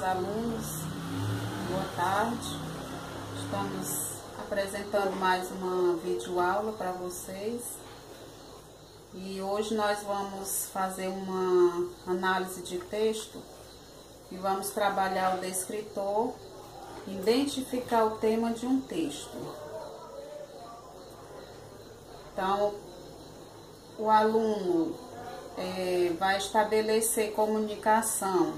alunos, boa tarde. Estamos apresentando mais uma videoaula para vocês. E hoje nós vamos fazer uma análise de texto e vamos trabalhar o descritor, identificar o tema de um texto. Então, o aluno vai estabelecer comunicação.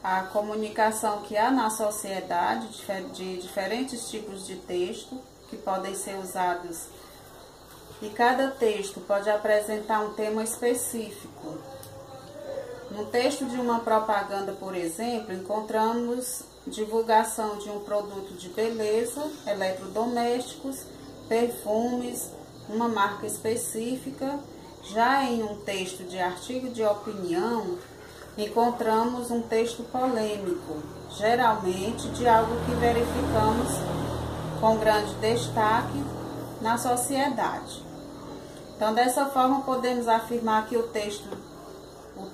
A comunicação que há na sociedade de diferentes tipos de texto que podem ser usados, e cada texto pode apresentar um tema específico. No texto de uma propaganda, por exemplo, encontramos divulgação de um produto de beleza, eletrodomésticos, perfumes, uma marca específica. Já em um texto de artigo de opinião, encontramos um texto polêmico, geralmente de algo que verificamos com grande destaque na sociedade. Então, dessa forma, podemos afirmar que o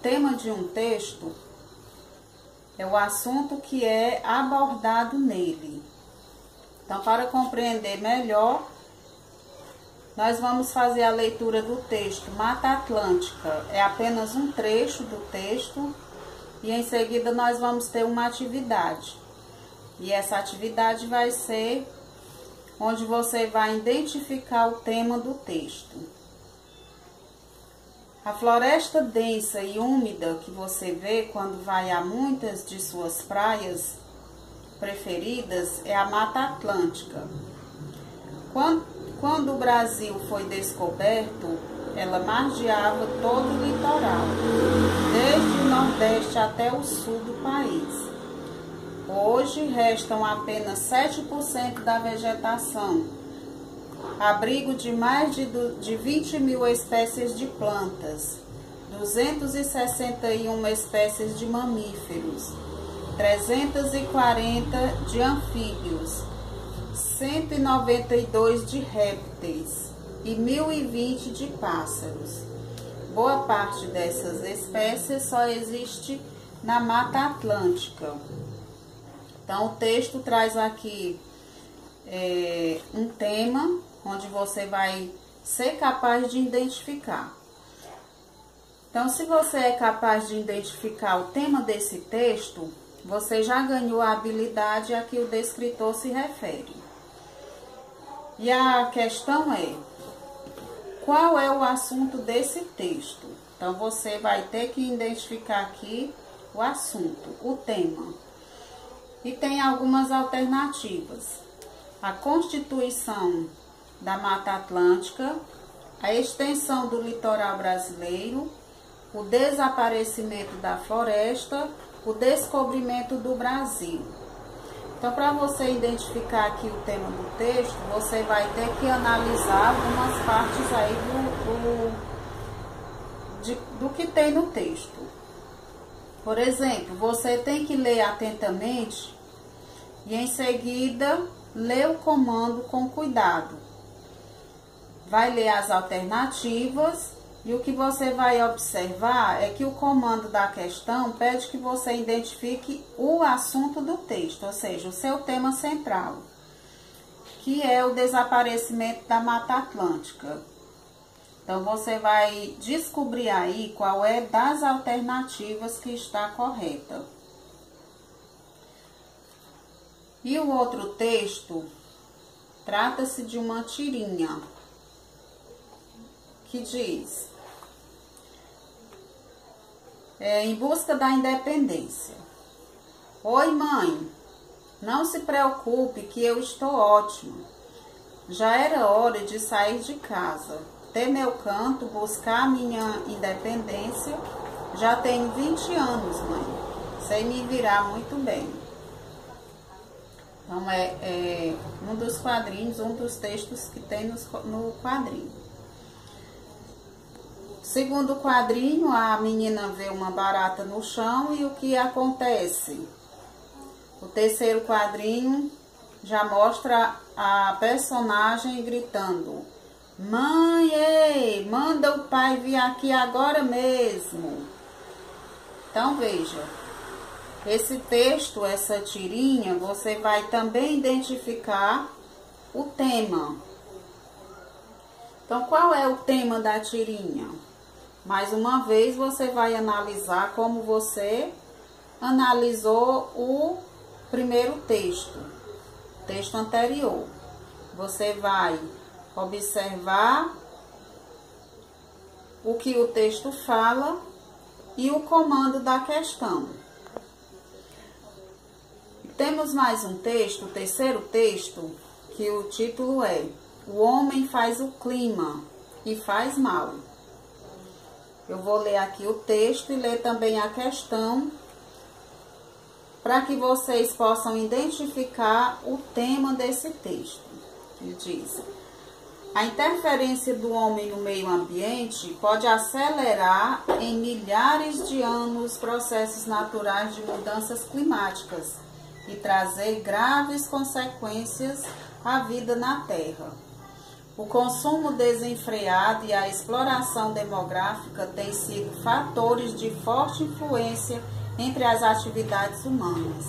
tema de um texto é o assunto que é abordado nele. Então, para compreender melhor, nós vamos fazer a leitura do texto Mata Atlântica. É apenas um trecho do texto e em seguida nós vamos ter uma atividade. E essa atividade vai ser onde você vai identificar o tema do texto. A floresta densa e úmida que você vê quando vai a muitas de suas praias preferidas é a Mata Atlântica. Quando o Brasil foi descoberto, ela margeava todo o litoral, desde o Nordeste até o sul do país. Hoje restam apenas 7% da vegetação, abrigo de mais de 20 mil espécies de plantas, 261 espécies de mamíferos, 340 de anfíbios, 192 de répteis e 1020 de pássaros. Boa parte dessas espécies só existe na Mata Atlântica. Então, o texto traz aqui um tema onde você vai ser capaz de identificar. Então, se você é capaz de identificar o tema desse texto, você já ganhou a habilidade a que o descritor se refere. E a questão é, qual é o assunto desse texto? Então, você vai ter que identificar aqui o assunto, o tema. E tem algumas alternativas. A constituição da Mata Atlântica, a extensão do litoral brasileiro, o desaparecimento da floresta, o descobrimento do Brasil. Então, para você identificar aqui o tema do texto, você vai ter que analisar algumas partes aí do que tem no texto. Por exemplo, você tem que ler atentamente e em seguida ler o comando com cuidado. Vai ler as alternativas e o que você vai observar é que o comando da questão pede que você identifique o assunto do texto, ou seja, o seu tema central, que é o desaparecimento da Mata Atlântica. Então, você vai descobrir aí qual é das alternativas que está correta. E o outro texto trata-se de uma tirinha que diz: em busca da independência. Oi, mãe, não se preocupe que eu estou ótima. Já era hora de sair de casa, ter meu canto, buscar a minha independência. Já tenho 20 anos, mãe. Sei me virar muito bem. Então, é um dos quadrinhos, um dos textos que tem no quadrinho. Segundo quadrinho, a menina vê uma barata no chão e o que acontece? O terceiro quadrinho já mostra a personagem gritando: mãe, ei, manda o pai vir aqui agora mesmo. Então, veja, Esse texto, essa tirinha, você vai também identificar o tema. Então, qual é o tema da tirinha? Mais uma vez, você vai analisar como você analisou o primeiro texto anterior. Você vai observar o que o texto fala e o comando da questão. Temos mais um texto, o terceiro texto, que o título é O Homem Faz o Clima e Faz Mal. Eu vou ler aqui o texto e ler também a questão, para que vocês possam identificar o tema desse texto. Ele diz: a interferência do homem no meio ambiente pode acelerar em milhares de anos processos naturais de mudanças climáticas e trazer graves consequências à vida na Terra. O consumo desenfreado e a exploração demográfica têm sido fatores de forte influência entre as atividades humanas.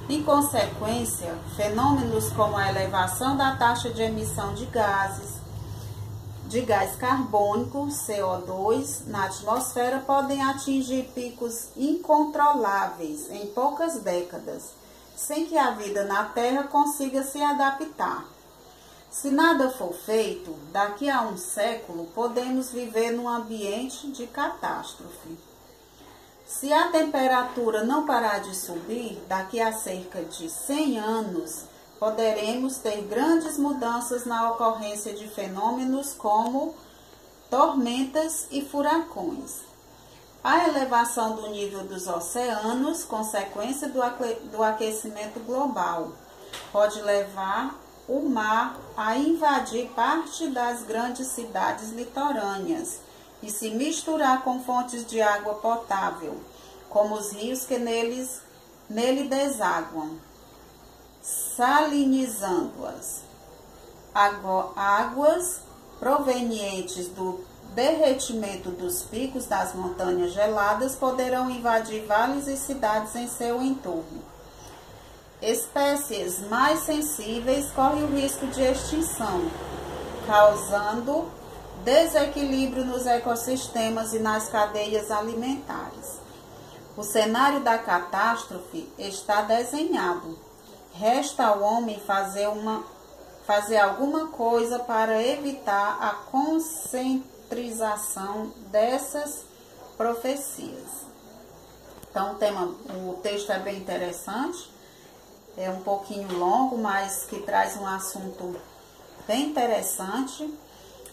Em consequência, fenômenos como a elevação da taxa de emissão de gás carbônico, CO2, na atmosfera podem atingir picos incontroláveis em poucas décadas, sem que a vida na Terra consiga se adaptar. Se nada for feito, daqui a um século podemos viver num ambiente de catástrofe. Se a temperatura não parar de subir, daqui a cerca de 100 anos, poderemos ter grandes mudanças na ocorrência de fenômenos como tormentas e furacões. A elevação do nível dos oceanos, consequência do aquecimento global, pode levar o mar a invadir parte das grandes cidades litorâneas e se misturar com fontes de água potável, como os rios que nele desaguam, salinizando-as. Águas provenientes do derretimento dos picos das montanhas geladas poderão invadir vales e cidades em seu entorno. Espécies mais sensíveis correm o risco de extinção, causando desequilíbrio nos ecossistemas e nas cadeias alimentares. O cenário da catástrofe está desenhado. Resta ao homem fazer alguma coisa para evitar a concentrização dessas profecias. Então, o texto é bem interessante, é um pouquinho longo, mas que traz um assunto bem interessante.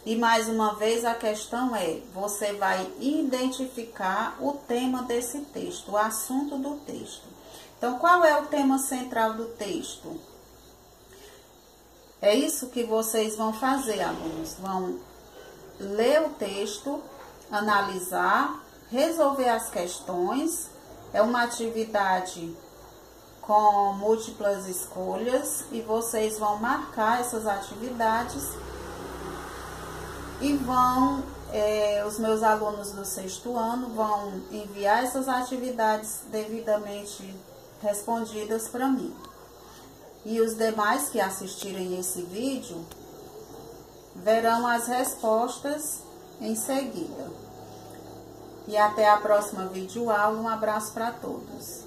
E mais uma vez a questão é, você vai identificar o tema desse texto, o assunto do texto. Então, qual é o tema central do texto? É isso que vocês vão fazer, alunos. Vão ler o texto, analisar, resolver as questões. É uma atividade com múltiplas escolhas e vocês vão marcar essas atividades e os meus alunos do 6º ano vão enviar essas atividades devidamente respondidas para mim. E os demais que assistirem esse vídeo verão as respostas em seguida. E até a próxima videoaula. Um abraço para todos.